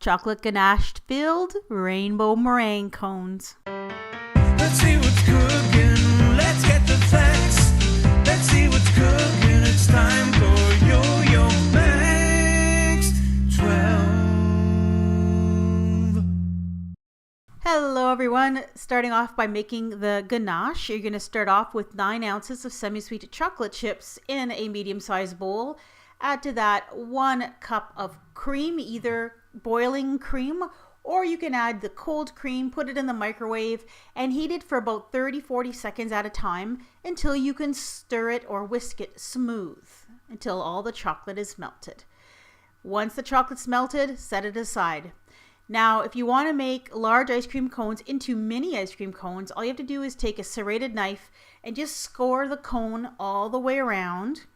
chocolate ganache filled rainbow meringue cones. Let's see what's cooking. Let's get the facts. Let's see what's cooking. It's time for yoyomax12. Hello everyone. Starting off by making the ganache, you're going to start off with 9 ounces of semi-sweet chocolate chips in a medium-sized bowl. Add to that 1 cup of cream, either boiling cream, or you can add the cold cream, put it in the microwave, and heat it for about 30-40 seconds at a time until you can stir it or whisk it smooth until all the chocolate is melted. Once the chocolate's melted, set it aside. Now, if you want to make large ice cream cones into mini ice cream cones, all you have to do is take a serrated knife and just score the cone all the way around.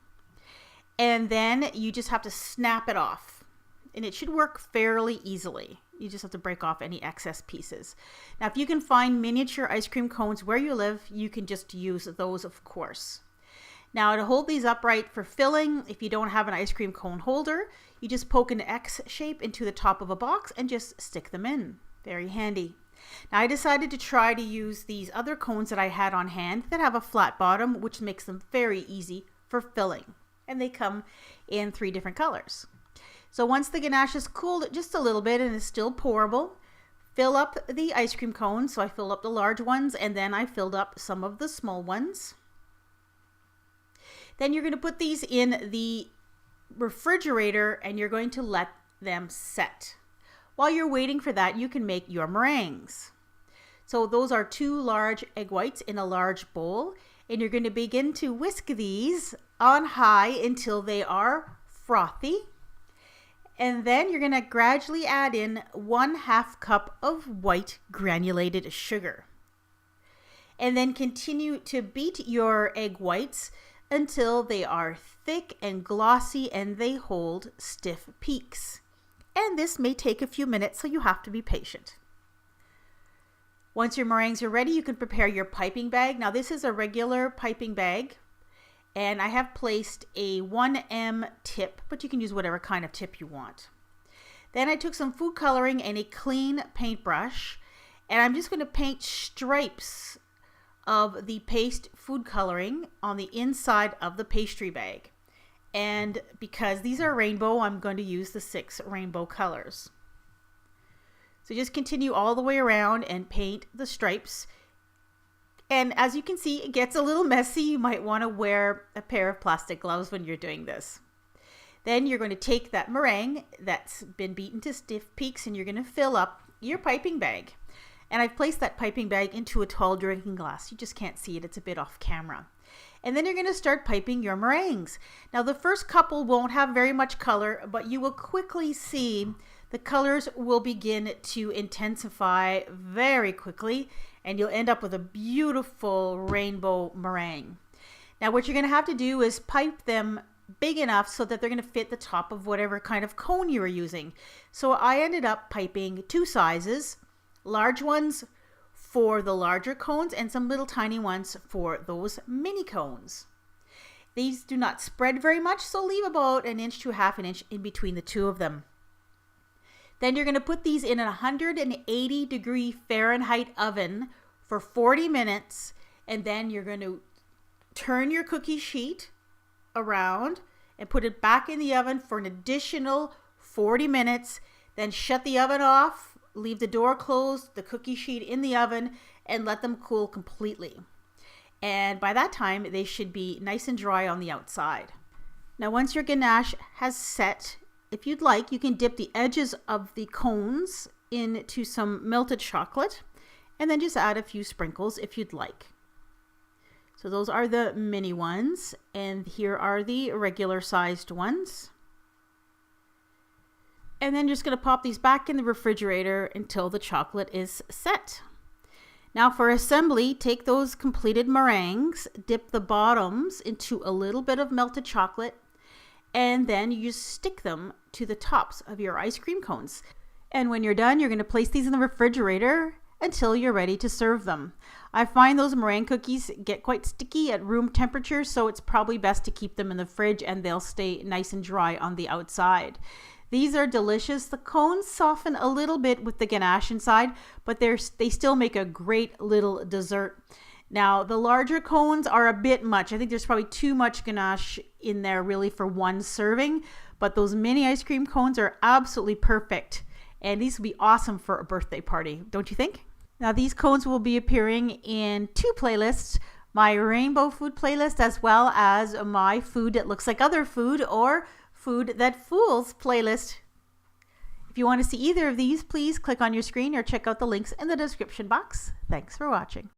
And then you just have to snap it off. And it should work fairly easily. You just have to break off any excess pieces. Now, if you can find miniature ice cream cones where you live, you can just use those, of course. Now, to hold these upright for filling, if you don't have an ice cream cone holder, you just poke an X shape into the top of a box and just stick them in. Very handy. Now, I decided to try to use these other cones that I had on hand that have a flat bottom, which makes them very easy for filling. And they come in 3 different colors. So once the ganache is cooled just a little bit and is still pourable, fill up the ice cream cones. So I filled up the large ones and then I filled up some of the small ones. Then you're going to put these in the refrigerator and you're going to let them set. While you're waiting for that, you can make your meringues. So those are 2 large egg whites in a large bowl, and you're going to begin to whisk these on high until they are frothy. And then you're going to gradually add in 1/2 cup of white granulated sugar. And then continue to beat your egg whites until they are thick and glossy and they hold stiff peaks. And this may take a few minutes, so you have to be patient. Once your meringues are ready, you can prepare your piping bag. Now, this is a regular piping bag. And I have placed a 1M tip, but you can use whatever kind of tip you want. Then I took some food coloring and a clean paintbrush, and I'm just going to paint stripes of the paste food coloring on the inside of the pastry bag. And because these are rainbow, I'm going to use the 6 rainbow colors. So just continue all the way around and paint the stripes. And as you can see, it gets a little messy. You might want to wear a pair of plastic gloves when you're doing this. Then you're going to take that meringue that's been beaten to stiff peaks and you're going to fill up your piping bag. And I've placed that piping bag into a tall drinking glass. You just can't see it. It's a bit off camera. And then you're going to start piping your meringues. Now, the first couple won't have very much color, but you will quickly see the colors will begin to intensify very quickly, and you'll end up with a beautiful rainbow meringue. Now, what you're going to have to do is pipe them big enough so that they're going to fit the top of whatever kind of cone you are using. So I ended up piping 2 sizes, large ones for the larger cones and some little tiny ones for those mini cones. These do not spread very much, so leave about 1 inch to 1/2 inch in between the 2 of them. Then you're going to put these in a 180-degree Fahrenheit oven for 40 minutes. And then you're going to turn your cookie sheet around and put it back in the oven for an additional 40 minutes. Then shut the oven off, leave the door closed, the cookie sheet in the oven, and let them cool completely. And by that time, they should be nice and dry on the outside. Now, once your ganache has set, if you'd like, you can dip the edges of the cones into some melted chocolate and then just add a few sprinkles if you'd like. So those are the mini ones, and here are the regular sized ones. And then just going to pop these back in the refrigerator until the chocolate is set. Now for assembly, take those completed meringues, dip the bottoms into a little bit of melted chocolate, and then you just stick them to the tops of your ice cream cones. And when you're done, you're going to place these in the refrigerator until you're ready to serve them. I find those meringue cookies get quite sticky at room temperature, so it's probably best to keep them in the fridge and they'll stay nice and dry on the outside. These are delicious. The cones soften a little bit with the ganache inside, but they still make a great little dessert. Now, the larger cones are a bit much. I think there's probably too much ganache in there really for one serving, but those mini ice cream cones are absolutely perfect. And these will be awesome for a birthday party, don't you think? Now, these cones will be appearing in 2 playlists, my rainbow food playlist as well as my food that looks like other food or food that fools playlist. If you want to see either of these, please click on your screen or check out the links in the description box. Thanks for watching.